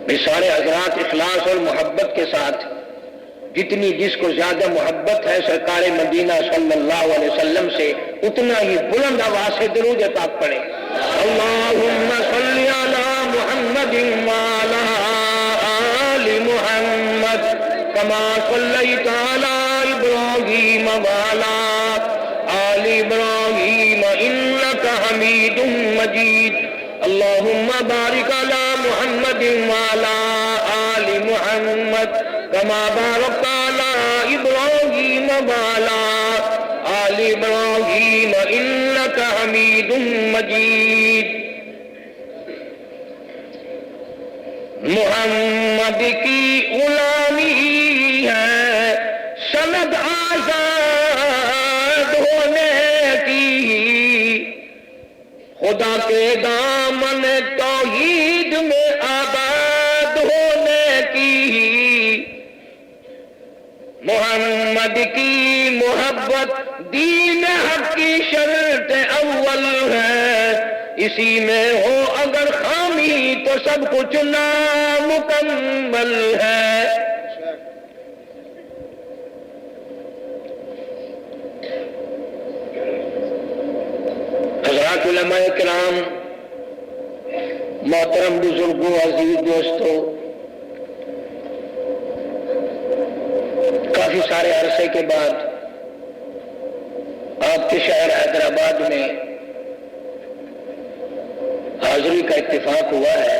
یہ سارے حضرات اخلاص اور محبت کے ساتھ جتنی جس کو زیادہ محبت ہے سرکار مدینہ صلی اللہ علیہ وسلم سے اتنا ہی بلند آواز سے درود پاک پڑھیں. اللہم صلی علی محمد وعلی آل محمد کما صلیت علی ابراہیم وعلی آل ابراہیم انک حمید مجید. اللہم بارک علی محمد وعلی آل محمد کما بارکت علی ابراہیم وعلی آل ابراہیم انک حمید مجید. محمد کی غلامی ہے سند آزاد ہونے کی، خدا کے دامن توحید میں آباد ہونے کی. محمد کی محبت دین حق کی شرط اول ہے، اسی میں ہو اگر خامی تو سب کچھ نامکمل ہے. حضرات علماء کرام، محترم بزرگوں، عزیز دوستوں، کافی سارے عرصے کے بعد آپ کے شہر حیدرآباد میں حاضری کا اتفاق ہوا ہے.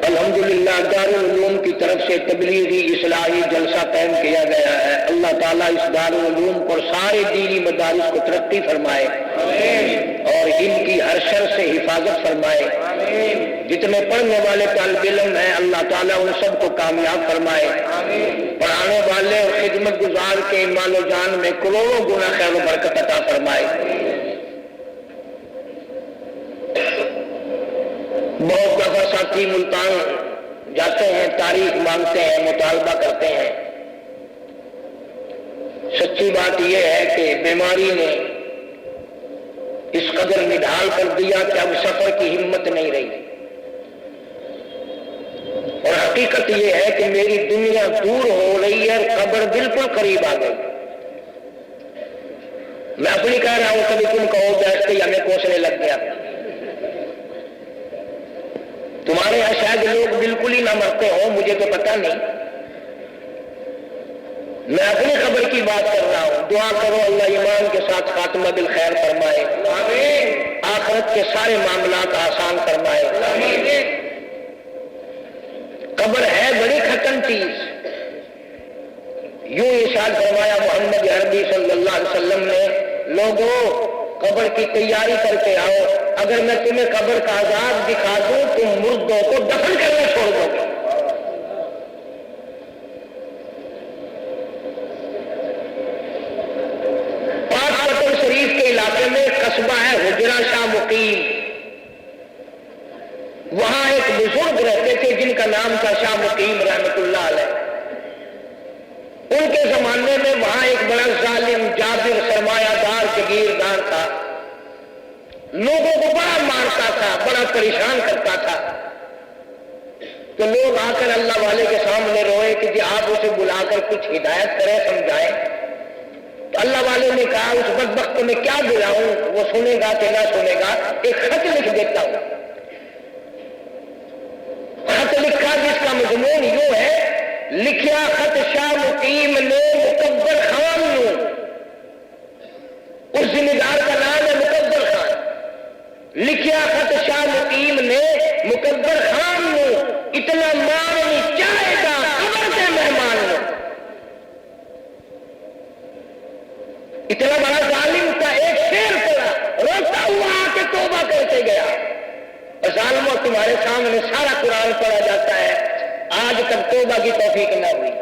الحمدللہ دارالعلوم کی طرف سے تبلیغی اصلاحی جلسہ قائم کیا گیا ہے. اللہ تعالیٰ اس دارالعلوم پر سارے دینی مدارس کو ترقی فرمائے اور ان کی ہر شر سے حفاظت فرمائے. جتنے پڑھنے والے طالب علم ہیں اللہ تعالیٰ ان سب کو کامیاب فرمائے. پڑھانے والے اور خدمت گزار کے مال و جان میں کروڑوں گنا خیر و برکت عطا فرمائے. بہت دفعہ ساتھی ملتان جاتے ہیں، تاریخ مانگتے ہیں، مطالبہ کرتے ہیں. سچی بات یہ ہے کہ بیماری نے اس قدر نڈھال کر دیا کہ اب سفر کی ہمت نہیں رہی. اور حقیقت یہ ہے کہ میری دنیا دور ہو رہی ہے اور قبر بالکل قریب آ گئی. میں اپنی کہہ رہا ہوں، کبھی تم کہو بیٹھتے ہی ہمیں کوسنے لگ گیا. تمہارے یہاں شاید لوگ بالکل ہی نہ مرتے ہوں، مجھے تو پتہ نہیں. میں اپنی خبر کی بات کر رہا ہوں. دعا کرو اللہ ایمان کے ساتھ خاتمہ بالخیر فرمائے، آخرت کے سارے معاملات آسان فرمائے. قبر ہے بڑی کھٹن چیز. یوں ارشاد فرمایا محمد عربی صلی اللہ علیہ وسلم نے، لوگوں قبر کی تیاری کر کے آؤ، اگر میں تمہیں قبر کا عذاب دکھا دوں تم مردوں کو دفن کرنا چھوڑ دو گے. شریف کے علاقے میں قصبہ ہے حجرہ شاہ مقیم. وہاں ایک بزرگ رہتے تھے جن کا نام تھا شاہ مقیم رحمۃ اللہ علیہ. ان کے زمانے میں وہاں ایک بڑا ظالم جابر سرمایہ دار جگیردار تھا. لوگوں کو بڑا مارتا تھا، بڑا پریشان کرتا تھا. تو لوگ آ کر اللہ والے کے سامنے روئے کہ جی آپ اسے بلا کر کچھ ہدایت کریں، سمجھائیں. تو اللہ والے نے کہا اس بدبخت کو میں کیا بلاؤں، وہ سنے گا کہ نہ سنے گا، ایک خط لکھ دیتا ہوں. خط لکھا جس کا مضمون یوں ہے، لکھیا خط شاہ مقیم نے مکبر خان نو. اس ذمہ دار کا نام ہے مکبر خان. لکھیا خط شاہ مقیم نے مکبر خان نو، اتنا مار نہیں چاہے گا قبر کے مہمان نو. اتنا بڑا ظالم تھا. ایک شیر پڑا، روتا ہوا آ کے توبہ کر کے گیا. اور ظالموں تمہارے سامنے سارا قرآن پڑھا جاتا ہے، آج تک توبہ کی توفیق نہ ہوئی.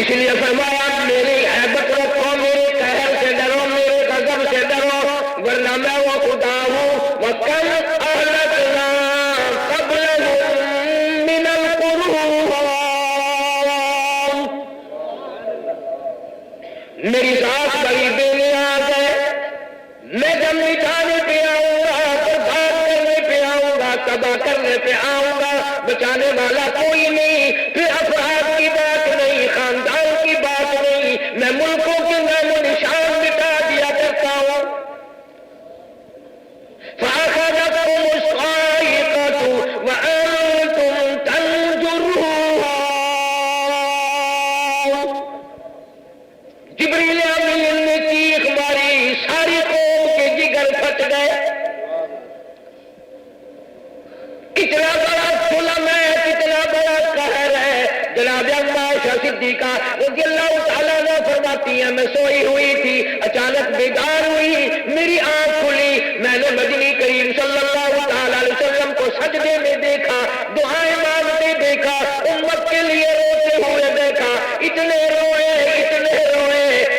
اس لیے فرمایا میری ہیبت رکھو، میرے قہر سے ڈرو، میرے غضب سے ڈرو، ورنہ میں وہ خدا ہوں. وَكَمْ أَهْلَكْنَا قَبْلَهُم مِّنَ الْقُرُونِ. میری ذات بڑی بے نیاز ہے. میں جب مٹھانے پہ آؤں گا تو بھاگ کر نہیں پہ آؤں پہ آؤں گا، بچانے والا کوئی نہیں، پھر افراد کی بات نہیں، خاندان کی بات نہیں، میں ملکوں کے نام و نشان مٹا دیا کرتا ہوں۔ فَأَخَذَتْكُمُ الصَّاعِقَةُ وَأَنْتُمْ تَنْظُرُونَ۔ جبریل امین نے چیخ ماری، ساری قوم کے جگر پھٹ گئے۔ کتنا بڑا ظلم ہے، کتنا بڑا قہر ہے۔ جناب عائشہ صدیقہ رضی اللہ تعالیٰ عنہ فرماتی ہیں، میں سوئی ہوئی تھی، اچانک بیدار ہوئی، میری آنکھ کھلی، میں نے مدنی کریم صلی اللہ تعالیٰ علیہ وسلم کو سجدے میں دیکھا، دعائیں مانگتے دیکھا، امت کے لیے روتے ہوئے دیکھا، اتنے روئے،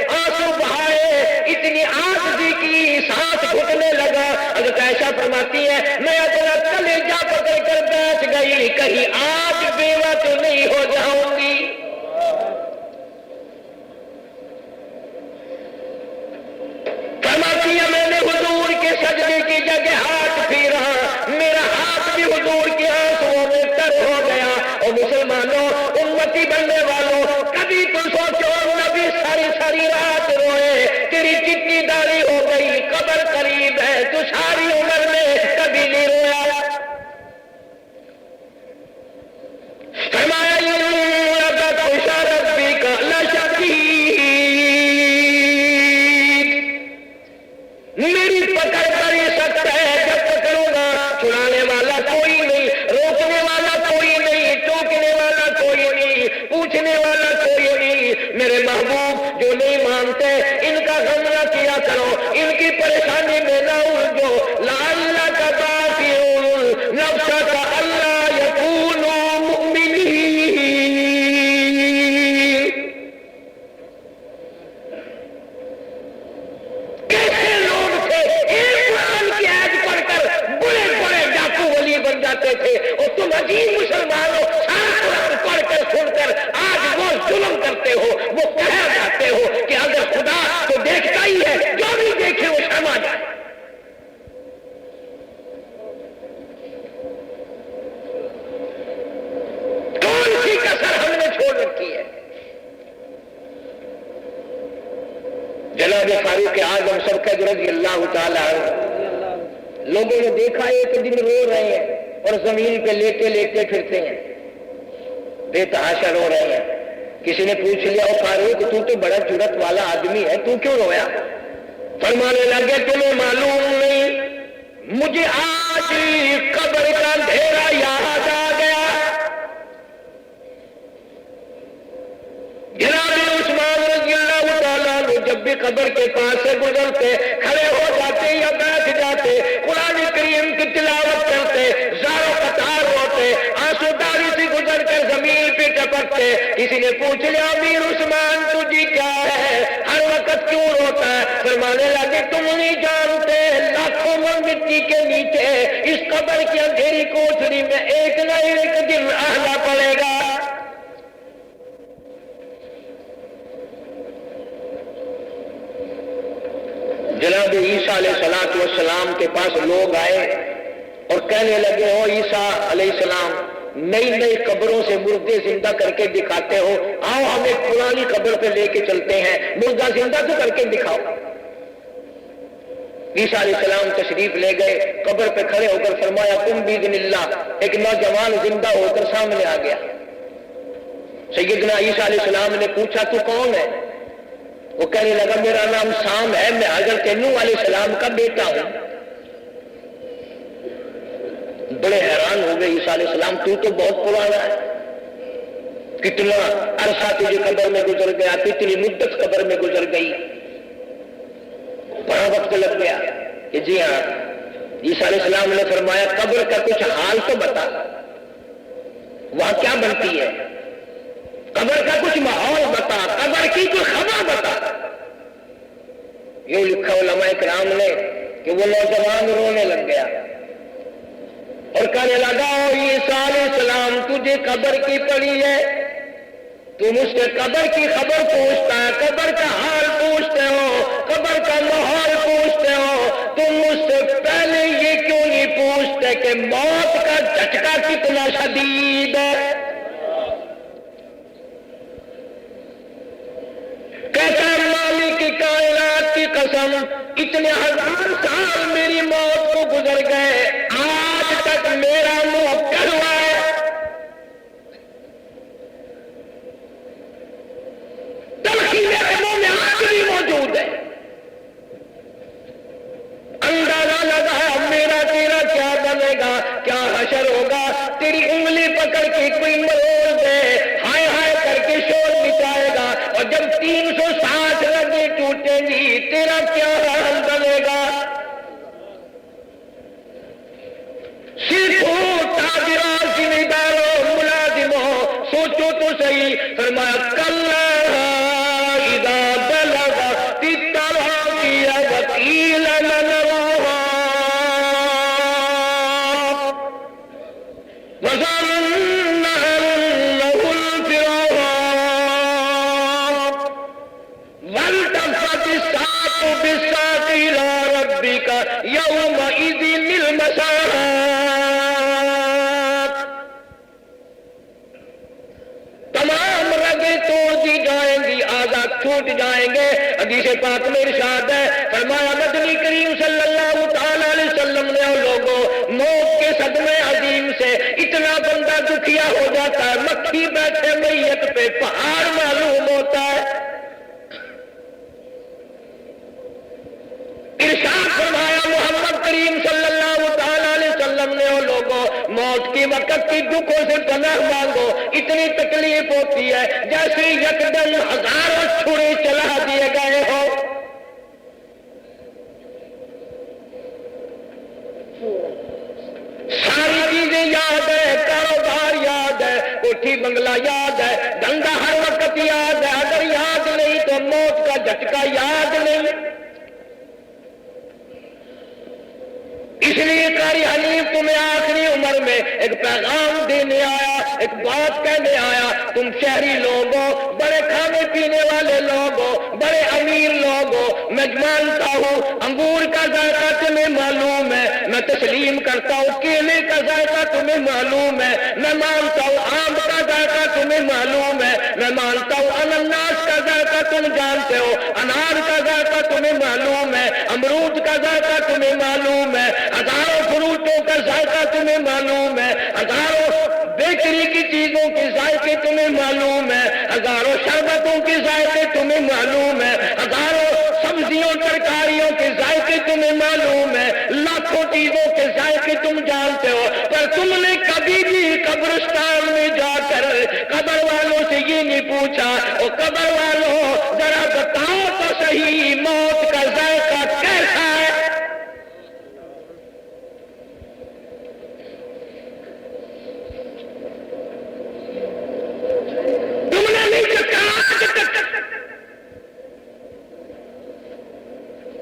آنسو بہائے، اتنی عاجزی کی، سانس گھٹنے لگا۔ حضرت عائشہ فرماتی ہے، میں اپنا کلیجہ پکڑ کر بیٹھ گئی، کہیں آج بیوہ تو نہیں ہو جاؤں گی۔ فرماتی ہے، میں نے حضور کے سجدے کی جگہ ہاتھ پھیرا، میرا ہاتھ بھی حضور کے آنسوؤں میں تر ہو گیا۔ اور مسلمانوں، امتی بننے والوں، کبھی تو سوچو نبی ساری رات روئے، تیری چٹی داڑھی ہو گئی، قبر قریب ہے، تو ساری عمر میں کبھی نہیں رویا۔ فرمایا میری پکڑ کر یہ سخت ہے، جب پکڑوں گا چھڑانے والا کوئی نہیں، روکنے والا کوئی نہیں، ٹوکنے والا کوئی نہیں، پوچھنے والا کوئی نہیں۔ میرے محبوب جو نہیں مانتے ان کا غم نہ کیا کرو، ان کی پریشانی میں نہ الجھو۔ لعلک باخع نفسک الا یکونوا مؤمنین۔ کیسے لوگ تھے، ایک قرآن کی آیت پڑھ کر بڑے بڑے ڈاکو ولی بن جاتے تھے، اور تم عجیب مسلمان ہو، سارا قرآن پڑھ کر سن کر آج وہ ظلم کرتے ہو، وہ کہہ جاتے ہو کہ اگر خدا تو دیکھتا ہی ہے، جو بھی دیکھے وہ سما جائے۔ کون سی کسر ہم نے چھوڑ رکھی ہے؟ جناب فاروق اعظم سرکت رضی اللہ تعالیٰ عنہ، لوگوں نے دیکھا ایک دن رو رہے ہیں اور زمین پہ لیٹے لیٹے پھرتے ہیں، بے تحاشا رو رہے ہیں۔ کسی نے پوچھ لیا، او فاروق تو تو بڑا جرت والا آدمی ہے، تو کیوں رویا؟ فرمانے لگے، تمہیں معلوم نہیں، مجھے آج قبر کا اندھیرا یاد آ گیا۔ جناب عثمان رضی اللہ تعالیٰ عنہ جب بھی قبر کے پاس سے گزرتے، کھڑے ہو جاتے یا بیٹھ جاتے، قرآن کریم کی تلاوت کرتے، زاروں قطار روتے، آنسو داری سے گزر کر زمین پہ ٹپکتے۔ کسی نے پوچھ لیا، امیر عثمان تجھے کیا ہے، ہر وقت کیوں روتا ہے؟ فرمانے لگے، تم نہیں جانتے، لاکھوں من مٹی کے نیچے اس قبر کی اندھیری کوٹھری میں ایک نہ ایک دن آنا پڑے گا۔ جناب عیسیٰ علیہ السلام کے پاس لوگ آئے اور کہنے لگے، ہو عیسیٰ علیہ السلام، نئی نئی قبروں سے مردے زندہ کر کے دکھاتے ہو، آؤ ہم ایک پرانی قبر پہ لے کے چلتے ہیں، مردہ زندہ تو کر کے دکھاؤ۔ عیسیٰ علیہ السلام تشریف لے گئے، قبر پہ کھڑے ہو کر فرمایا، کم باذن اللہ، ایک نوجوان زندہ ہو کر سامنے آ گیا۔ سیدنا عیسیٰ علیہ السلام نے پوچھا، تو کون ہے؟ وہ کہنے لگا، میرا نام سام ہے، میں حضرت نوح علیہ السلام کا بیٹا ہوں۔ بڑے حیران ہو گئے عیسیٰ علیہ السلام، تو بہت پرانا ہے، کتنا عرصہ تجھے قبر میں گزر گیا، کتنی مدت قبر میں گزر گئی، بڑا وقت لگ گیا۔ کہ جی ہاں۔ عیسیٰ علیہ السلام نے فرمایا، قبر کا کچھ حال تو بتا، وہاں کیا بنتی ہے، قبر کا کچھ ماحول بتا، قبر کی کوئی خبر بتا۔ یوں لکھا علماء کرام نے کہ وہ نوجوان رونے لگ گیا اور کہنے لگا، او عیسیٰ علیہ السلام، تجھے قبر کی پڑی ہے، تم اس سے قبر کی خبر پوچھتا ہے، قبر کا حال پوچھتے ہو، قبر کا ماحول پوچھتے ہو، تم مجھ سے پہلے یہ کیوں نہیں پوچھتے کہ موت کا جھٹکا کتنا شدید ہے. کہتا ہے مالک کی کائنات کی قسم اتنے ہزار سال میری موت کو گزر گئے, آج تک میرا منہ کڑوا ہے. تلخی میرے منہ میں آج بھی موجود ہے. اندازہ لگا میرا تیرا کیا بنے گا, کیا حشر ہوگا. تیری انگلی پکڑ کے کوئی مروڑ دے, ہائے ہائے کر کے شور مچائے گا, اور جب 360 رگیں ٹوٹیں گی تیرا کیا حال بنے گا. سیکھو تاجروں ذمہ ملازموں سوچو تو صحیح. فرمایا کلا اذا بلغت التراقی وقیل من راق وظن انه الفراق والتفت الساق بالساق الى ربك يومئذ المساق. تمام رگیں توڑ دی جائیں گی, آزاد چھوٹ جائیں گے. حدیث پاک میں ارشاد ہے, فرمایا مدنی کریم صلی اللہ تعالی علیہ وسلم نے اور لوگوں موت کے صدمے عظیم سے اتنا بندہ دکھیا ہو جاتا ہے, مکھی بیٹھے میت پہ پہاڑ معلوم ہوتا ہے. ارشاد فرمایا محمد کریم صلی اللہ تعالی علیہ وسلم نے اور لوگوں موت کی وقت کی دکھوں سے پناہ مانگو. اتنی تکلیف ہوتی ہے جیسے یکدم ہزاروں چھری چلا دیے گئے ہو. ساری چیزیں یاد ہے, کاروبار یاد ہے, کوٹھی بنگلہ یاد ہے, دھندا ہر وقت یاد ہے. اگر یاد نہیں تو موت کا جھٹکا یاد نہیں. اس لیے قاری حنیف تمہیں آخری عمر میں ایک پیغام دینے آیا, ایک بات کہنے آیا. تم شہری لوگوں, بڑے کھانے پینے والے لوگوں, بڑے امیر لوگوں, میں مانتا ہوں انگور کا ذائقہ تمہیں معلوم ہے, میں تسلیم کرتا ہوں کیلے کا ذائقہ تمہیں معلوم ہے, میں مانتا ہوں آم کا ذائقہ تمہیں معلوم ہے, میں مانتا ہوں انناس کا ذائقہ تم جانتے ہو, انار کا ذائقہ تمہیں معلوم ہے, امرود کا ذائقہ تمہیں معلوم ہے, ہزاروں فروٹوں کا ذائقہ تمہیں معلوم ہے, ہزاروں بیکری کی چیزوں کے ذائقے تمہیں معلوم ہے, ہزاروں شربتوں کے ذائقے تمہیں معلوم ہے, ہزاروں سبزیوں ترکاریوں کے ذائقے تمہیں معلوم ہے, لاکھوں چیزوں کے ذائقے تم جانتے ہو. پر تم نے کبھی بھی قبرستان میں جا کر قبر والوں سے یہ نہیں پوچھا, او قبر والوں ذرا بتاؤ تو صحیح موت کا ذائقہ کیسا ہے.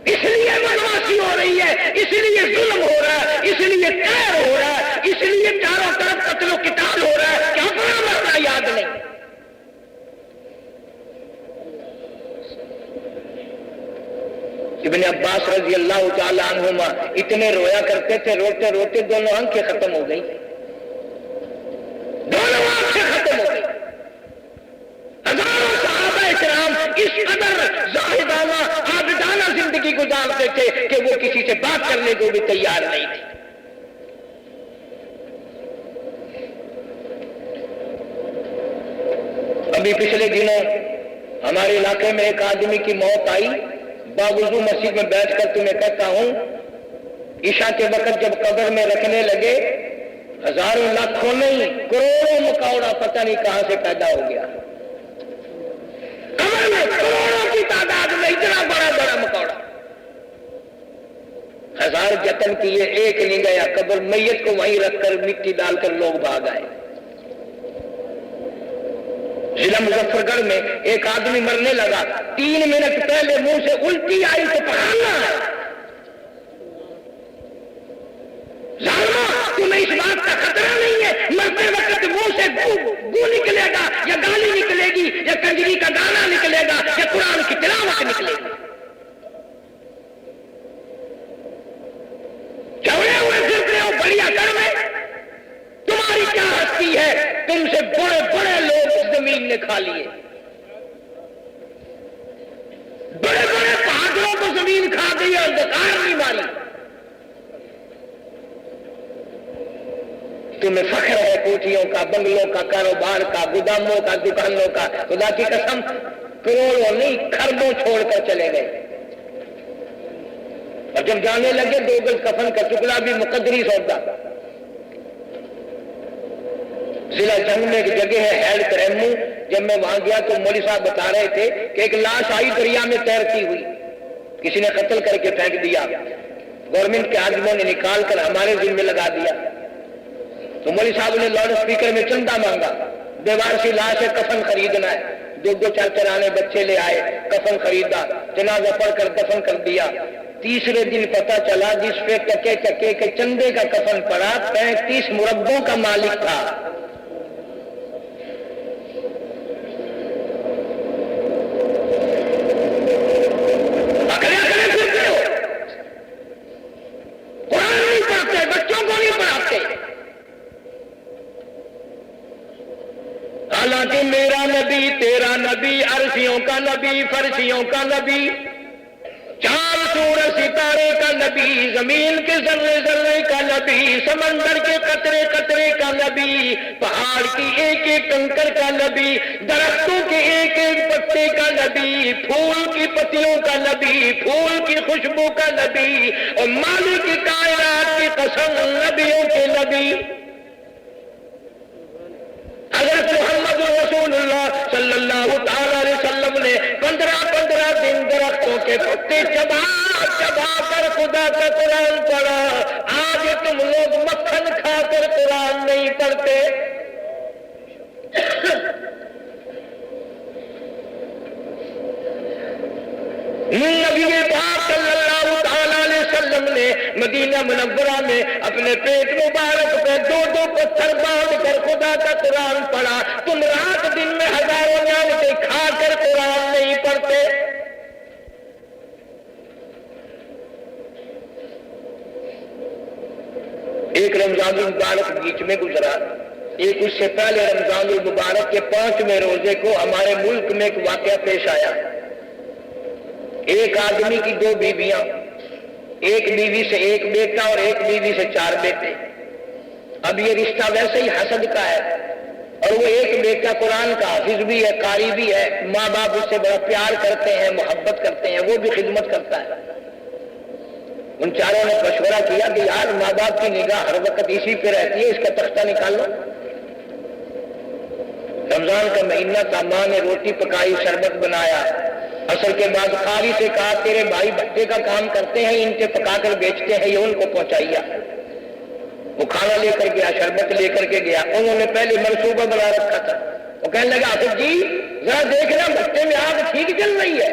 اس لیے بدماشی ہو رہی ہے, اس لیے ظلم ہو رہا ہے, اس لیے قہر ہو رہا ہے, اس لیے چاروں طرف قتل و قتال ہو رہا ہے کہ اپنا مرنا یاد نہیں. ابن عباس رضی اللہ تعالی عنہما اتنے رویا کرتے تھے, روتے روتے دونوں آنکھیں ختم ہو گئی, دونوں آنکھیں ختم ہو گئی. ہزاروں صحابہ کرام اس قدر زاہدانہ عابدانہ زندگی گزارتے تھے کہ وہ کسی سے بات کرنے کو بھی تیار نہیں تھے. ابھی پچھلے دنوں ہمارے علاقے میں ایک آدمی کی موت آئی. باوضو مسجد میں بیٹھ کر تمہیں کہتا ہوں, عشاء کے وقت جب قبر میں رکھنے لگے, ہزاروں لاکھوں نہیں کروڑوں مکوڑا پتہ نہیں کہاں سے پیدا ہو گیا. قبر میں کروڑوں کی تعداد میں اتنا بڑا بڑا مکوڑا. ہزار جتن کیے, ایک نہیں گیا. قبر میت کو وہیں رکھ کر مٹی ڈال کر لوگ بھاگ آئے. ضلع مظفر گڑھ میں ایک آدمی مرنے لگا, 3 منٹ پہلے منہ سے الٹی آئی تو پڑھانا ہے. ظالمہ, تمہیں اس بات کا خطرہ نہیں ہے مرتے وقت منہ سے گو نکلے گا یا گالی نکلے گی یا کنجری کا گانا نکلے گا یا قرآن کی تلاوت نکلے گی. چوڑے ہوئے پھرتے ہو, بڑھیا کرم تم سے بڑے بڑے لوگ اس زمین نے کھا لیے، بڑے بڑے بہادروں کو زمین کھا گئی اور ڈکار نہیں ماری. تمہیں فخر ہے کوٹھیوں کا، بنگلوں کا، کاروبار کا، گوداموں کا، دکانوں کا. خدا کی قسم کروڑوں نہیں کھربوں چھوڑ کر چلے گئے. اور جب جانے لگے 2 گز کفن کا ٹکڑا بھی مقدری سودا. ضلع جنگ میں ایک جگہ ہے ہیل کریمو، جب میں وہاں گیا تو مولوی صاحب بتا رہے تھے کہ ایک لاش آئی دریا میں تیرتی ہوئی، کسی نے قتل کر کے پھینک دیا، گورنمنٹ کے آدمیوں نے نکال کر ہمارے ذمہ لگا دیا. تو مولوی صاحب نے لاؤڈ اسپیکر میں چندہ مانگا، دیوار سی لاش ہے، کفن خریدنا ہے. 2 4 آنے بچے لے آئے، کفن خریدا، جنازہ پڑھ کر دفن کر دیا. تیسرے دن پتا چلا جس پہ ٹکے ٹکے کے چندے کا کفن پڑا 35 مربوں کا مالک تھا. قرآن نہیں پڑھتے، بچوں کو نہیں پڑھاتے. حالانکہ میرا نبی، تیرا نبی، عرشیوں کا نبی، فرشیوں کا نبی، 4 سورج ستارے کا نبی، زمین کے ذرے ذرے کا نبی، سمندر کے قطرے قطرے کا نبی، پہاڑ کی ایک ایک کنکر کا نبی، درختوں کے ایک ایک پتے کا نبی، پھول کی پتیوں کا نبی، پھول کی خوشبو کا نبی، اور مالک کی کائنات کی قسم نبیوں کے نبی. حضرت محمد رسول اللہ صلی اللہ تعالی علیہ وسلم نے 15 دن درختوں کے پتے چبا چبا کر خدا کا قرآن پڑھا. آج تم لوگ مکھن کھا کر قرآن نہیں پڑھتے. نبی پاک صلی اللہ تعالی علیہ وسلم نے مدینہ منورہ میں اپنے پیٹ مبارک پہ 2 پتھر باندھ کر خدا کا قرآن پڑھا. تم رات دن میں ہزاروں نعمتیں کھا کر قرآن نہیں پڑھتے. ایک رمضان المبارک بیچ میں گزرا، ایک اس سے پہلے رمضان المبارک کے 5ویں روزے کو ہمارے ملک میں ایک واقعہ پیش آیا. ایک آدمی کی 2 بیویاں، ایک بیوی سے 1 بیٹا اور ایک بیوی سے 4 بیٹے. اب یہ رشتہ ویسے ہی حسد کا ہے، اور وہ ایک بیٹا قرآن کا حافظ بھی ہے، قاری بھی ہے، ماں باپ اس سے بڑا پیار کرتے ہیں، محبت کرتے ہیں، وہ بھی خدمت کرتا ہے. ان چاروں نے مشورہ کیا کہ یار ماں باپ کی نگاہ ہر وقت اسی پہ رہتی ہے، اس کا تختہ نکال لو. رمضان کا مہینہ تھا، ماں نے روٹی پکائی، شربت بنایا. عصر کے بعد قاری سے کہا تیرے بھائی بھٹے کا کام کرتے ہیں، ان کے پکا کر بیچتے ہیں، یہ ان کو پہنچائیے. وہ کھانا لے کر گیا، شربت لے کر کے گیا. انہوں نے پہلے منصوبہ بنا رکھا تھا. وہ کہنے لگا حافظ جی ذرا دیکھنا بھٹے میں آگ ٹھیک جل رہی ہے.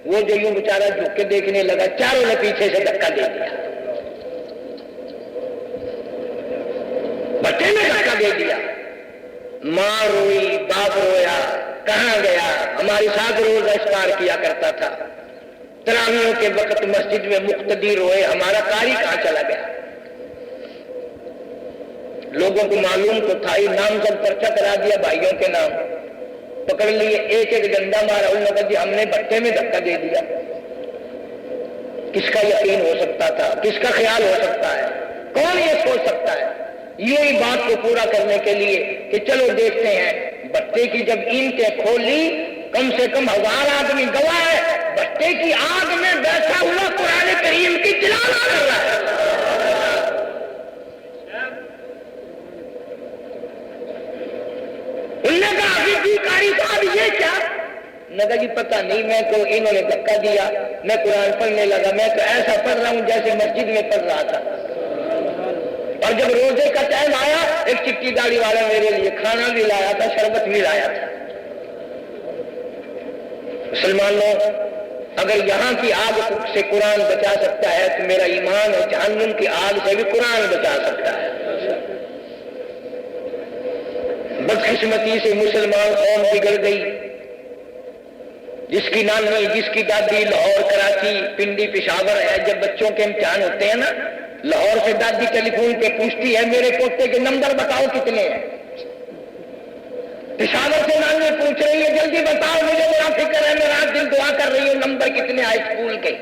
وہ جو یوں بیچارہ جھک کے دیکھنے لگا، چاروں نے پیچھے سے دھکا دے دیا، بھٹے میں دھکا دے دیا. ماں روئی، باپ رویا، کہاں گیا؟ ہمارے ساتھ روز افطار کیا کرتا تھا، تراویحوں کے وقت مسجد میں مقتدی روئے، ہمارا قاری کہاں چلا گیا؟ لوگوں کو معلوم تو تھا ہی، نامزد پرچہ کرا دیا بھائیوں کے نام، پکڑ لیے، ایک ایک ڈنڈا مارا. انہوں نے کہا جی ہم نے بھٹے میں دھکا دے دیا. کس کا یقین ہو سکتا تھا؟ کس کا خیال ہو سکتا ہے؟ کون یہ سوچ سکتا ہے؟ یہی بات کو پورا کرنے کے لیے کہ چلو دیکھتے ہیں. بھٹے کی جب اینٹیں کھولی، کم سے کم 1000 آدمی گواہ ہے، بھٹے کی آگ میں بیٹھا ہوا قرآن کریم کی تلاوت کر رہا ہے. انہوں نے کہا حافظ جی قاری صاحب یہ کیا؟ نے کہا جی پتہ نہیں، میں کو انہوں نے دھکا دیا، میں قرآن پڑھنے لگا، میں تو ایسا پڑھ رہا ہوں جیسے مسجد میں پڑھ رہا تھا. اور جب روزے کا ٹائم آیا، ایک چٹی داڑھی والا میرے لیے کھانا بھی لایا تھا، شربت بھی لایا تھا. مسلمانوں، اگر یہاں کی آگ سے قرآن بچا سکتا ہے تو میرا ایمان ہے جہنم کی آگ سے بھی قرآن بچا سکتا ہے. بدقسمتی سے مسلمان قوم بگڑ گئی. جس کی نانی، جس کی دادی لاہور، کراچی، پنڈی، پشاور ہے، جب بچوں کے امتحان ہوتے ہیں نا، لاہور سے دادی ٹیلی فون پہ پوچھتی ہے میرے پوتے کے نمبر بتاؤ کتنے ہیں. پشاور سے نانی پوچھ رہی ہے جلدی بتاؤ مجھے بڑا فکر ہے، میں رات دن دعا کر رہی ہوں، نمبر کتنے آئے اسکول کے؟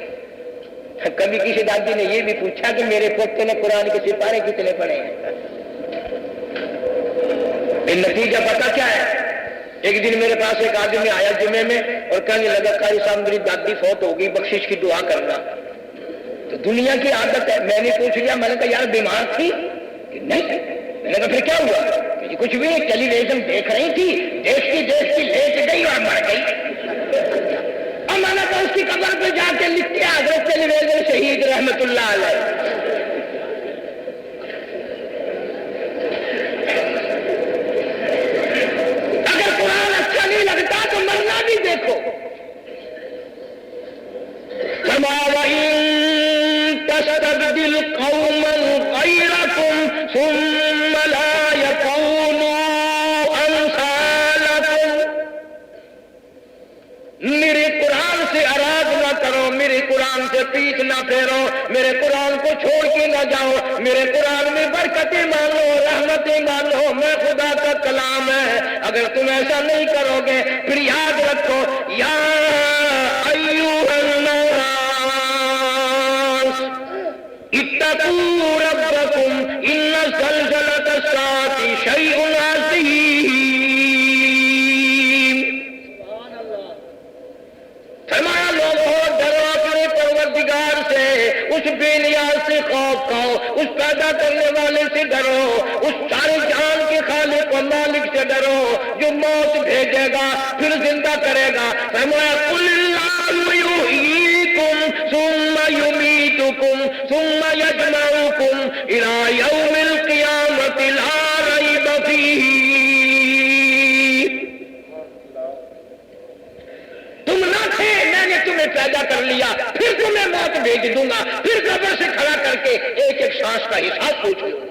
کبھی کسی دادی نے یہ بھی پوچھا کہ میرے پوتے نے قرآن کے سپارے کتنے پڑھے ہیں؟ نتیجہ پتا کیا ہے؟ ایک دن میرے پاس ایک آدمی آیا جمعے میں اور کہنے لگا قاری صاحب میری دادی فوت ہوگی، بخشش کی دعا کرنا۔ تو دنیا کی عادت ہے، میں نے پوچھ لیا، میں نے کہا یار بیمار تھی کہ نہیں؟ میں نے کہا پھر کیا ہوا؟ کہ کچھ بھی نہیں، ٹیلی ویژن دیکھ رہی تھی، دیکھتی لیٹ گئی اور مر گئی۔ اور میں نے کہا اس کی قبر پہ جا کے لکھ کے حضرت ٹیلی ویژن شہید رحمت اللہ علیہ۔ لگتا تو مرنا بھی دیکھو۔ وَإِن تَسْتَبْدِلْ قَوْمًا غَيْرَكُمْ ثُمَّ لَا يَكُونُوا أَمْثَالَكُمْ۔ میرے قرآن سے اراض نہ کرو، میرے قرآن سے پیچھ نہ پھیرو، میرے قرآن کو چھوڑ کے نہ جاؤ، میرے قرآن میں برکتیں مانو، رحمتیں مانو، میں خدا کا کلام ہے۔ اگر تم ایسا نہیں کرو گے پھر یاد رکھو، یا ایھا الناس اتقوا ربکم ان زلزلۃ الساعۃ شیء عظیم۔ فرمایا لوگوں ڈرو اپنے پروردگار سے، اس بے نیاز سے خوف کھاؤ، اس پیدا کرنے والے سے ڈرو، اس سارے جہان کے خالق و مالک سے ڈرو جو موت بھیجے گا پھر زندہ کرے گا۔ فرمایا قل اللہ یحییکم ثم یمیتکم ثم یجمعکم الی یوم القیامۃ لا ریب فیہ۔ تم نہ تھے، میں نے تمہیں پیدا کر لیا، پھر تمہیں موت بھیج دوں گا، پھر قبر سے کھڑا کر کے ایک ایک سانس کا حساب پوچھ لوں گا۔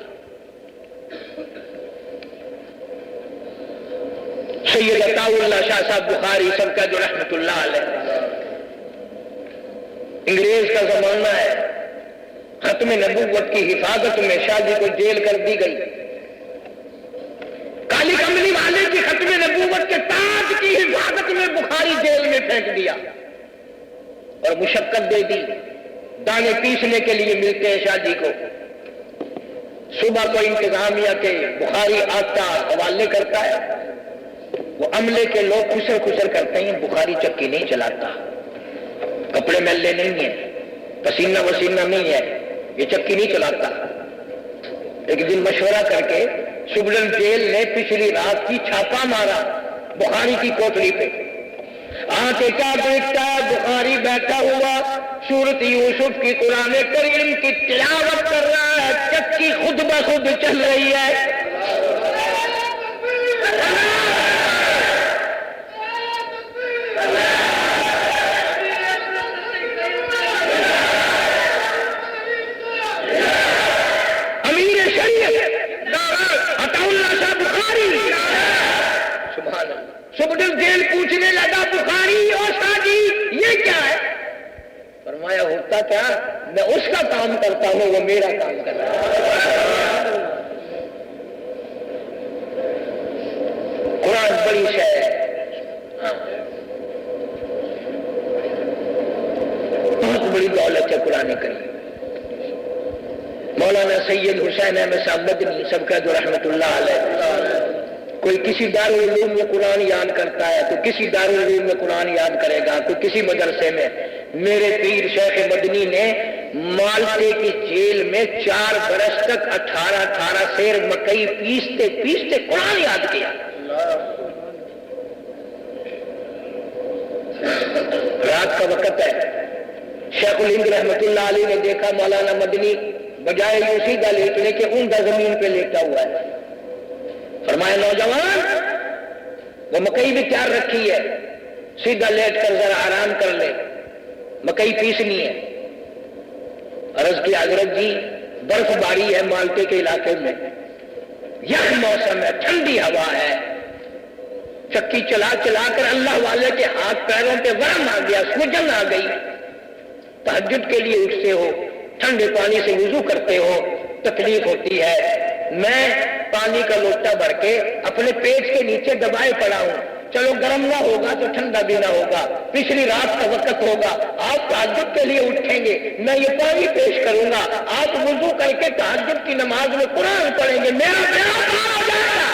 سید عطا اللہ شاہ صاحب بخاری سب کا جو رحمت اللہ علیہ، انگریز کا زمانہ ہے، ختم نبوت کی حفاظت میں شادی کو جیل کر دی گئی، کالی کملی والے کی ختم نبوت کے تاج کی حفاظت میں بخاری جیل میں پھینک دیا اور مشقت دے دی۔ دانے پیسنے کے لیے ملتے ہیں شادی کو، صبح کو انتظامیہ کے بخاری آتا حوالے کرتا ہے، وہ عملے کے لوگ خسر خسر کرتے ہیں، بخاری چکی نہیں چلاتا، کپڑے میلے نہیں ہیں، پسینہ وسینہ نہیں ہے، یہ چکی نہیں چلاتا۔ ایک دن مشورہ کر کے سبلن جیل نے پچھلی رات کی چھاپا مارا بخاری کی کوٹری پہ، آ کے کیا دیکھتا ہے بخاری بیٹھا ہوا سورت یوسف کی قرآن کریم کی تلاوت کر رہا ہے، چکی خود بخود چل رہی ہے۔ سبڈل جیل پوچھنے لگا بخاری اور شادی یہ کیا ہے؟ فرمایا ہوتا کیا، میں اس کا کام کرتا ہوں، وہ میرا کام کرتا ہے۔ قرآن بڑی شے ہے، بہت بڑی دولت ہے قرآن کریم۔ مولانا سید حسین احمد صاحب مدنی سب کا جو رحمت اللہ علیہ، کوئی کسی دارالعلوم میں قرآن یاد کرتا ہے تو کسی دارالعلوم میں قرآن یاد کرے گا، کوئی کسی مدرسے میں۔ میرے پیر شیخ مدنی نے مالٹے کی جیل میں 4 برس تک 18 سیر مکئی پیستے پیستے قرآن یاد کیا۔ رات کا وقت ہے، شیخ الہند رحمت اللہ علیہ نے دیکھا مولانا مدنی بجائے یوں سیدھا لیٹنے کے عمدہ زمین پہ لیٹا ہوا ہے۔ فرمایا نوجوان وہ مکئی بھی تیار رکھی ہے، سیدھا لیٹ کر ذرا آرام کر لے، مکئی پیسنی ہے۔ عرض کی حضرت جی برف باری ہے مالٹے کے علاقے میں، یخ موسم ہے، ٹھنڈی ہوا ہے، چکی چلا چلا کر اللہ والے کے ہاتھ پیروں پہ ورم آ گیا، سوجن آ گئی، تہجد کے لیے اٹھتے ہو، ٹھنڈے پانی سے وضو کرتے ہو، تکلیف ہوتی ہے، میں پانی کا لوٹا بھر کے اپنے پیٹ کے نیچے دبائے پڑا ہوں، چلو گرم نہ ہوگا تو ٹھنڈا بھی نہ ہوگا، پچھلی رات کا وقت ہوگا، آپ تہجد کے لیے اٹھیں گے، میں یہ پانی پیش کروں گا، آپ وضو کر کے تہجد کی نماز میں قرآن پڑھیں گے، میرا بیڑا پار ہو جائے گا۔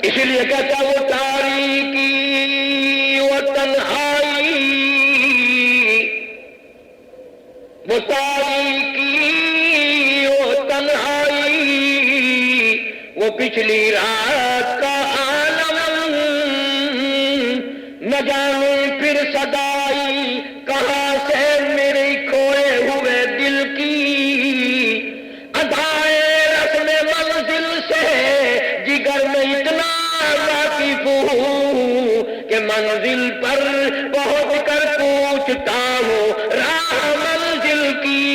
اسی لیے کہتا وہ تاریکی و تنہائی، وہ تاریکی و تنہائی، وہ پچھلی رات کا عالم، نہ جانے پھر صدائی کہاں سے میرے کھوئے ہوئے دل کی، ادائے رسم منزل سے جگر میں اتنا واقف ہوں کہ منزل پر پہنچ کر پوچھتا ہوں راہ منزل کی۔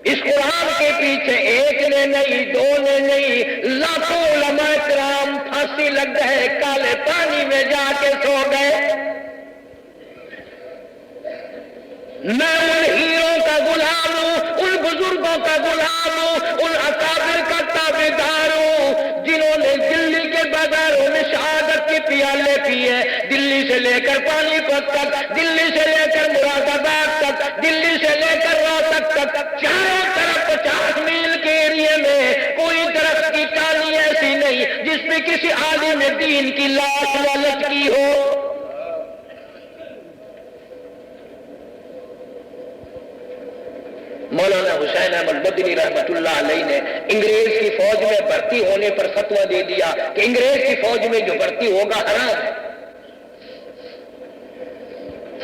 اس قرآن کے پیچھے ایک نے نہیں، دو نے نہیں، لاکھوں علماء کرام پھانسی لگ گئے، کالے پانی میں جا کے سو گئے۔ میں ان ہیروں کا غلام ہوں، ان بزرگوں کا غلام ہوں، ان اکابر کا تابعدار ہوں جنہوں نے دلی کے بازاروں میں شہادت کے پیالے پیے، دلی سے لے کر پانی پت تک، دلی سے لے کر مراد آباد تک، دلی سے لے کر روہتک تک، چاروں طرف 50 میل کے ایریے میں کوئی درخت کی ٹہنی ایسی نہیں جس پہ کسی عالم دین کی لاش نہ لٹکی ہو۔ مولانا حسین احمد مدنی رحمت اللہ علیہ نے انگریز کی فوج میں بھرتی ہونے پر فتویٰ دے دیا کہ انگریز کی فوج میں جو بھرتی ہوگا حرام ہے۔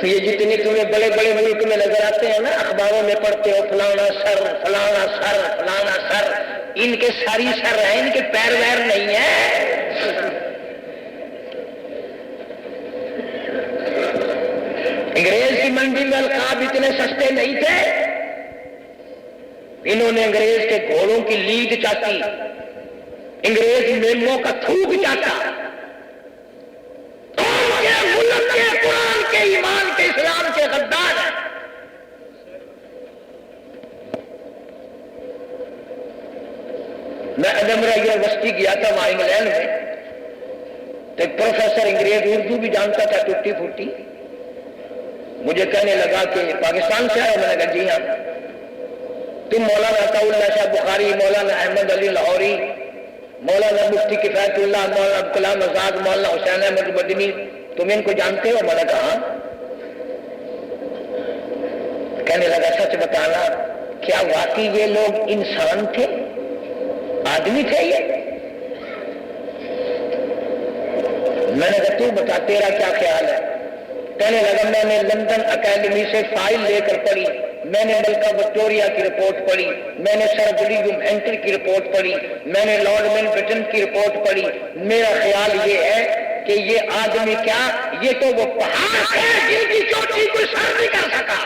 یہ جتنے تمہیں بڑے بڑے ملک میں نظر آتے ہیں نا، اخباروں میں پڑھتے ہو فلانا سر فلانا سر فلانا سر، ان کے ساری سر ہیں، ان کے پیر ویر نہیں ہیں۔ انگریز کی منڈی میں القاب اتنے سستے نہیں تھے، انہوں نے انگریز کے گھوڑوں کی لیڈ چاٹی، انگریز میموں کا تھوک چاٹا، قوم کے ملک کے قرآن کے ایمان کے اسلام کے غدار ہیں۔ میں ایڈنبرا یونیورسٹی گیا تھا وہاں انگلینڈ میں، تو ایک پروفیسر انگریز اردو بھی جانتا تھا ٹوٹی پھوٹی، مجھے کہنے لگا کہ پاکستان سے آئے؟ میں نے کہا جی ہاں۔ تم مولانا عطا اللہ شاہ بخاری، مولانا احمد علی لاہوری، مولانا مفتی کفایت اللہ، مولانا عبدالکلام آزاد، مولانا حسین احمد مدنی، تم ان کو جانتے ہو؟ میں نے کہا ہاں۔ کہنے لگا سچ بتانا، کیا واقعی یہ لوگ انسان تھے، آدمی تھے یہ؟ میں نے کہا تو بتا تیرا کیا خیال ہے؟ کہنے لگا میں نے لندن اکیڈمی سے فائل لے کر پڑھی، میں نے ملکہ وکٹوریہ کی رپورٹ پڑھی، میں نے سر ولیام ہینٹر کی رپورٹ پڑھی، میں نے لارڈ ماؤنٹ بیٹن کی رپورٹ پڑھی۔ میرا خیال یہ ہے کہ یہ آدمی کیا، یہ تو وہ پہاڑ ہے جن کی چوٹی کوئی سر نہیں کر سکا۔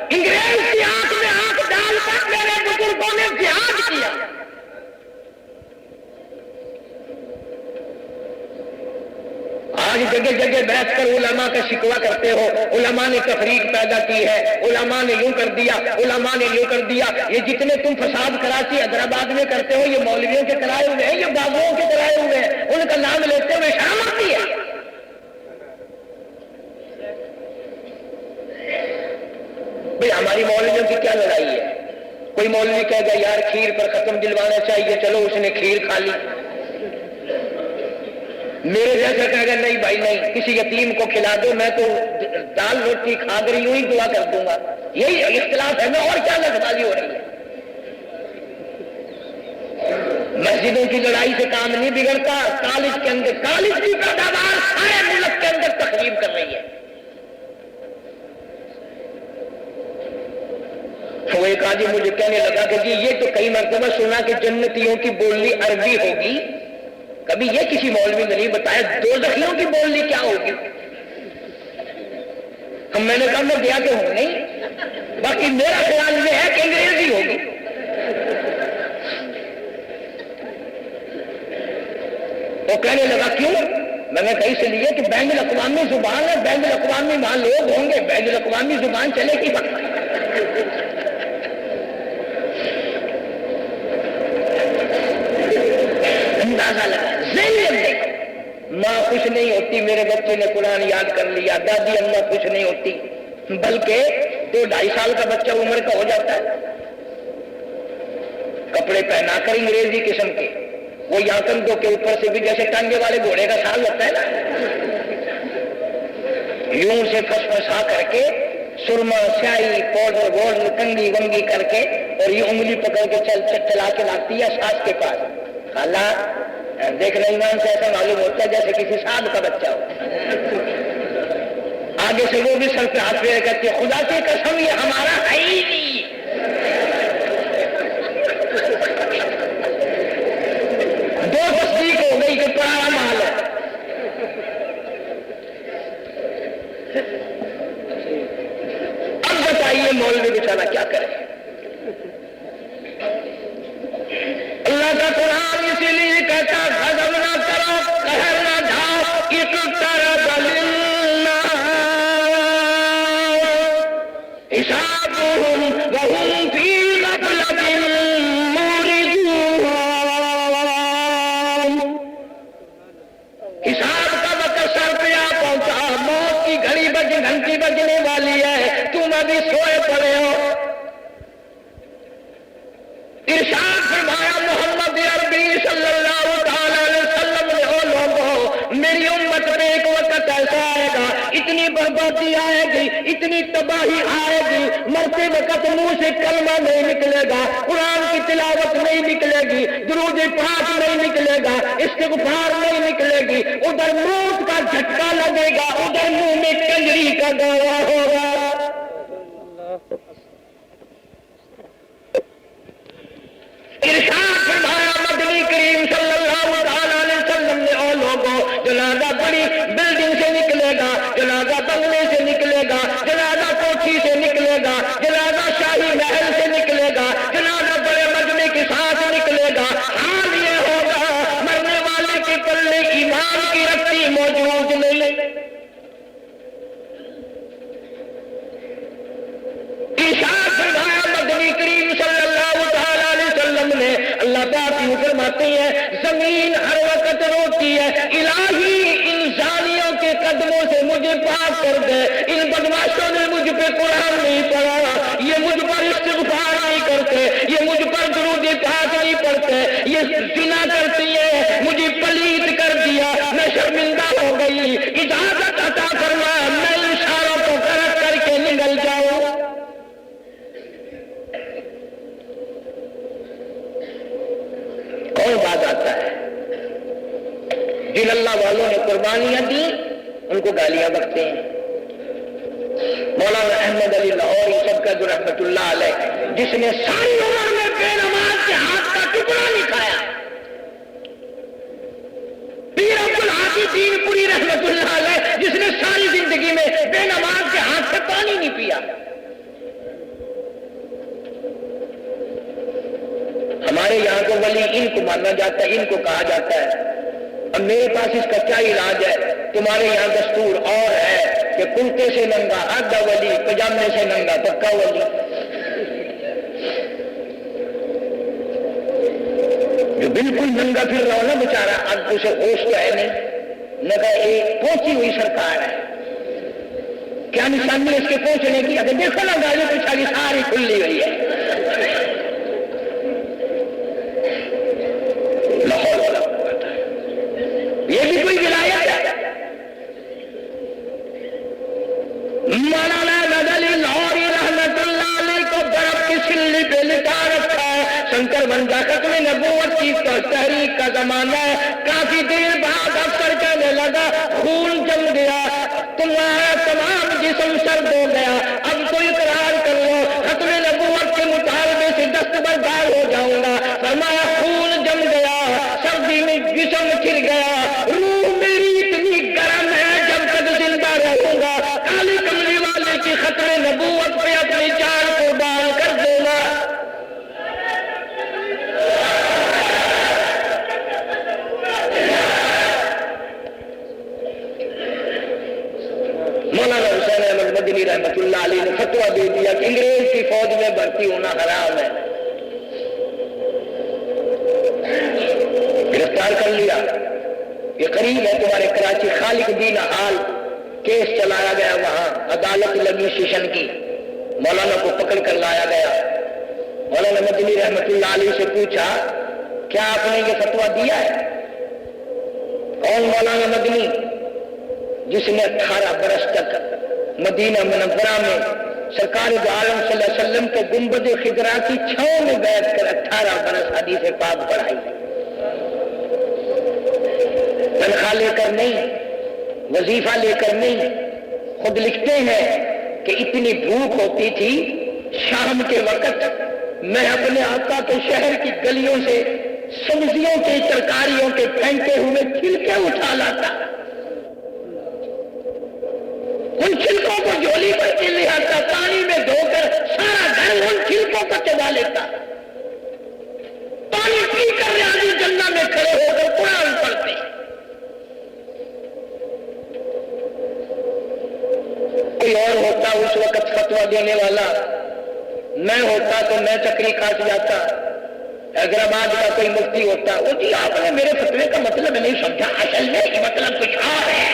انگریز کی آنکھ میں آنکھ ڈال کر میرے بزرگوں نے جہاد کیا۔ آج جگہ جگہ بیٹھ کر علماء کا شکوہ کرتے ہو، علماء نے تفریق پیدا کی ہے، علماء نے یوں کر دیا، علماء نے یوں کر دیا۔ یہ جتنے تم فساد کراچی حیدرآباد میں کرتے ہو، یہ مولویوں کے کرائے ہوئے ہیں، یہ بابوؤں کے کرائے ہوئے ہیں، ان کا نام لیتے ہوئے شرم آتی ہے۔ بھئی ہماری مولویوں کی کیا لڑائی ہے؟ کوئی مولوی کہے گا یار کھیر پر ختم دلوانا چاہیے، چلو اس نے کھیر کھا لی۔ میرے جیسا کہے گا نہیں بھائی نہیں، کسی یتیم کو کھلا دو، میں تو دال روٹی کھا کر یوں ہی دعا کر دوں گا۔ یہی اختلاف ہے، میں اور کیا لفظبازی ہو رہی ہے؟ مسجدوں کی لڑائی سے کام نہیں بگڑتا، کالج کے اندر کالج کی پیداوار سارے ملک کے اندر تخریب کر رہی ہے۔ وہ ایک آدمی مجھے کہنے لگا کہ جی یہ تو کئی مرتبہ سنا کہ جنتیوں کی بولی عربی ہوگی، کبھی یہ کسی مولوی نے نہیں بتایا دوزخیوں کی بولی کیا ہوگی۔ اب میں نے کہا میں گیا تو ہوں نہیں، باقی میرا خیال یہ ہے کہ انگریزی ہوگی۔ وہ کہنے لگا کیوں؟ میں نے کہا اس لیے کہ بین الاقوامی زبان ہے، بین الاقوامی وہاں لوگ ہوں گے، بین الاقوامی زبان چلے گی وقت۔ اندازہ لگا ذہن دیکھو، ماں خوش نہیں ہوتی میرے بچے نے قرآن یاد کر لیا، دادی اماں خوش نہیں ہوتی، بلکہ 2-2.5 سال کا بچہ عمر کا ہو جاتا ہے، کپڑے پہنا کر انگریزی قسم کے، وہ یہاں کندھوں کے اوپر سے بھی جیسے ٹانگے والے گھوڑے کا سال ہوتا ہے نا، یوں سے پھسا کر کے سرما سیاہی پاؤڈر ووڈر کنگھی ونگی کر کے اور یہ انگلی پکڑ کے چلا کے لاتی ہے ساس کے پاس۔ خالہ دیکھ رہے ایمان سے ایسا معلوم ہوتا ہے جیسے کسی صاحب کا بچہ ہو۔ آگے سے وہ بھی سر پہ ہاتھ پھیر کہتی ہے خدا کی قسم یہ ہمارا ہے ہی نہیں۔ دو تصدیق ہو گئی کہ پرانا مال ہے۔ اب بتائیے مولوی بیچارہ کیا کرے؟ اللہ کا قرآن اسی لیے کہتا غضب نہ کرو، قہر نہ ڈھاؤ، اقترب للناس حسابهم وهم فی غفلۃ معرضون۔ حساب کا وقت سر پہ آ پہنچا، موت کی گھنٹی بجنے والی ہے، تم ابھی سوئے پڑے ہو۔ ارشاد فرمایا محمد عربی صلی اللہ تعالی علیہ وسلم نے او لوگوں میری امت میں ایک وقت ایسا آئے گا، اتنی بربادی آئے گی، اتنی تباہی آئے گی، مرتے وقت منہ سے کلمہ نہیں نکلے گا، قرآن کی تلاوت نہیں نکلے گی، درود پاک نہیں نکلے گا، استغفار نہیں نکلے گی، ادھر موت کا جھٹکا لگے گا، ادھر منہ میں کنجری کا گاوا ہوگا۔ ارشاد فرمایا مدنی کریم صلی اللہ علیہ وسلم نے او لوگوں جنازہ بڑی بلڈنگ سے نکلے گا، جنازہ بنگلے سے نکلے گا، جنازہ کوٹھی سے نکلے گا، جنازہ شاہی محل سے نکلے گا، جنازہ بڑے مجمع کے ساتھ نکلے گا۔ حال یہ ہوگا مرنے والے کے پلے ایمان کی رسی موجود نہیں۔ ارشاد فرمایا مدنی کریم صلی اللہ تعالی علیہ وسلم نے اللہ پاک یوں فرماتے ہیں زمین ہر وقت روتی ہے الہی انسانیوں کے قدموں سے مجھے پاک کر دے، ان بدماشوں نے مجھ پہ قرآن نہیں پڑھا، یہ مجھ پر استغفار نہیں کرتے، یہ مجھ پر درود پاک نہیں پڑھتے، یہ زنا کرتی ہے، مجھے پلیت کر دیا، میں شرمندہ ہو گئی، اجازت عطا فرما میں اشاروں کو غلط کر کے نکل جاؤں۔ کون بات آتا ہے؟ جن اللہ والوں نے قربانیاں دی ان کو گالیاں بکتے ہیں۔ مولانا احمد علی لاہوری سب کا جو رحمت اللہ علیہ جس نے ساری عمر میں بے نماز کے ہاتھ کا ٹکڑا نہیں کھایا، پیر عبد الحادی دین پوری رحمت اللہ علیہ جس نے ساری زندگی میں بے نماز کے ہاتھ سے پانی نہیں پیا۔ ہمارے یہاں تو ولی ان کو مانا جاتا ہے، ان کو کہا جاتا ہے۔ اب میرے پاس اس کا کیا علاج ہے؟ تمہارے یہاں دستور اور ہے کہ کرتے سے ننگا آدھا ولی، پجامے سے ننگا پکا ولی۔ جو بالکل ننگا پھر رہا ہو نا بیچارہ، اب اسے ہوش تو ہے نہیں، نہ کہ ایک پہنچی ہوئی سرکار ہے، کیا نشانی ہے اس کے پہنچنے کی؟ اگر دیکھو نا گاڑی پچھاڑی ساری کھلی ہوئی ہے۔ یہ بھی کوئی ولایت ہے؟ مولانا غزالی لاہوری رحمت اللہ علیہ کو برف کی سلی پہ لٹا رکھا ہے۔ شنکر بندہ ختم نبوت کی تحریک کا زمانہ ہے، کافی دیر بعد افسر کہنے لگا خون جم گیا، تمہارا تمام جسم سرد ہو گیا، اب تو اقرار کر لو، ختم نبوت کے مطالبے سے دستبردار ہو جاؤں گا۔ فرمایا خون جم گیا، سردی میں جسم چر گیا، روح میری اتنی گرم ہے جب تک زندہ رہوں گا، کالی کملی والے مولانا حسین احمد مدنی رحمۃ اللہ علیہ نے فتویٰ دے دیا کہ انگریز کی فوج میں بھرتی ہونا حرام ہے. گرفتار کر لیا. یہ قریب ہے تمہارے کراچی خالق دین حال کیس چلایا گیا, وہاں عدالت لگی سیشن کی, مولانا کو پکڑ کر لایا گیا. مولانا مدنی رحمۃ اللہ علیہ سے پوچھا کیا آپ نے یہ فتویٰ دیا ہے؟ کون مولانا مدنی جس نے 18 برس تک مدینہ منورہ میں سرکار دو عالم صلی اللہ علیہ وسلم کے گنبد خضرا کی چھاؤں میں بیٹھ کر 18 برس حدیث پاک پڑھائی, تنخواہ لے کر نہیں, وظیفہ لے کر نہیں. خود لکھتے ہیں کہ اتنی بھوک ہوتی تھی شام کے وقت میں اپنے آقا کے شہر کی گلیوں سے سبزیوں کی ترکاریوں کے پھینکے ہوئے چھلکے اٹھا لاتا, ان چھلکوں کو جھولی پر کے لے آتا, پانی میں دھو کر سارا گھر ان چھلکوں کو چبا لیتا. پانی پی کر ریاضی جنہ میں کھڑے ہو کر قرآن پڑھتے. کوئی اور ہوتا اس وقت فتویٰ دینے والا, میں ہوتا تو میں چکری کاٹ جاتا. حیدرآباد کا کوئی مفتی ہوتا, وہ جی آپ نے میرے فتوے کا مطلب نہیں سمجھا, اصل میں یہ مطلب کچھ اور ہے.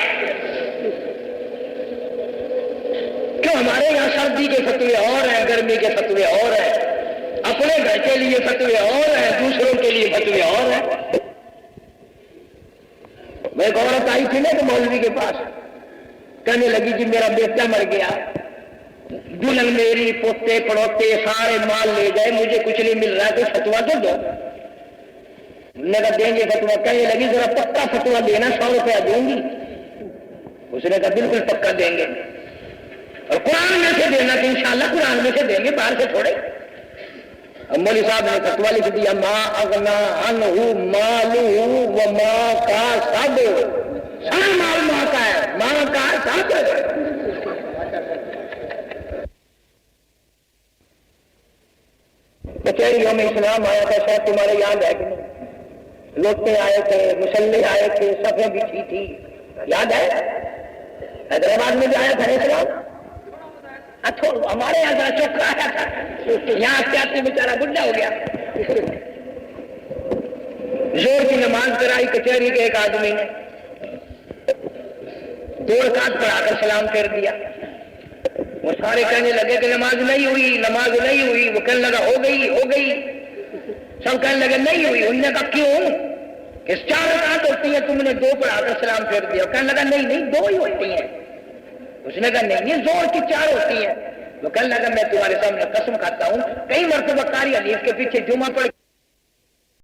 کیوں ہمارے یہاں سردی کے فتوے اور ہیں, گرمی کے فتوے اور ہیں, اپنے گھر کے لیے فتوے اور ہیں, دوسروں کے لیے فتوے اور ہیں. میں ایک عورت آئی تھی نا کہ مولوی کے پاس, کہنے لگی جی میرا بیٹا مر گیا, دلہن میری پوتے پڑوتے سارے مال لے گئے, مجھے کچھ نہیں مل رہا, تو فتویٰ تو دو. نے کہا دیں گے فتویٰ. کہنے لگی ذرا پکا فتویٰ دینا, 100 روپیہ دوں گی. اس نے کہا بالکل پکا دیں گے, اور قرآن میں سے دینا کہ انشاءاللہ قرآن میں سے دیں گے, باہر سے تھوڑے. مولوی صاحب نے فتویٰ لکھ دیا, ما اغنا عنہ مالہ وما کسب, سارا مال ماں کا ہے, ماں کا سب. کچہریوں میں اسلام آیا تھا, شاید تمہارے یاد ہے کہ نہیں؟ لوٹے آئے تھے, مسلح آئے تھے, صفیں بچھی تھی, یاد ہے؟ حیدرآباد میں بھی آیا تھا اسلام. ہمارے یہاں ذرا چوکا آیا تھا, یہاں سے آتے بیچارہ بڈھا ہو گیا. زور کی نماز کرائی کچہری کے ایک آدمی نے, 2 رکعت پڑھا کر سلام پھیر دیا. وہ سارے کہنے لگے کہ نماز نہیں ہوئی, نماز نہیں ہوئی. وہ کہنے لگا ہو گئی ہو گئی. سب کہنے لگے نہیں ہوئی. انہوں نے کہا کیوں؟ کہ 4 رکعت ہوتی ہیں, تم نے 2 پڑھا کر سلام پھیر دیا. کہنے لگا نہیں نہیں 2 ہی ہوتی ہیں. اس نے کہا نہیں نہیں زور کی 4 ہوتی ہیں. وہ کہنے لگا میں تمہارے سامنے قسم کھاتا ہوں, کئی مرتبہ قاری حدیث کے پیچھے جمعہ پڑھ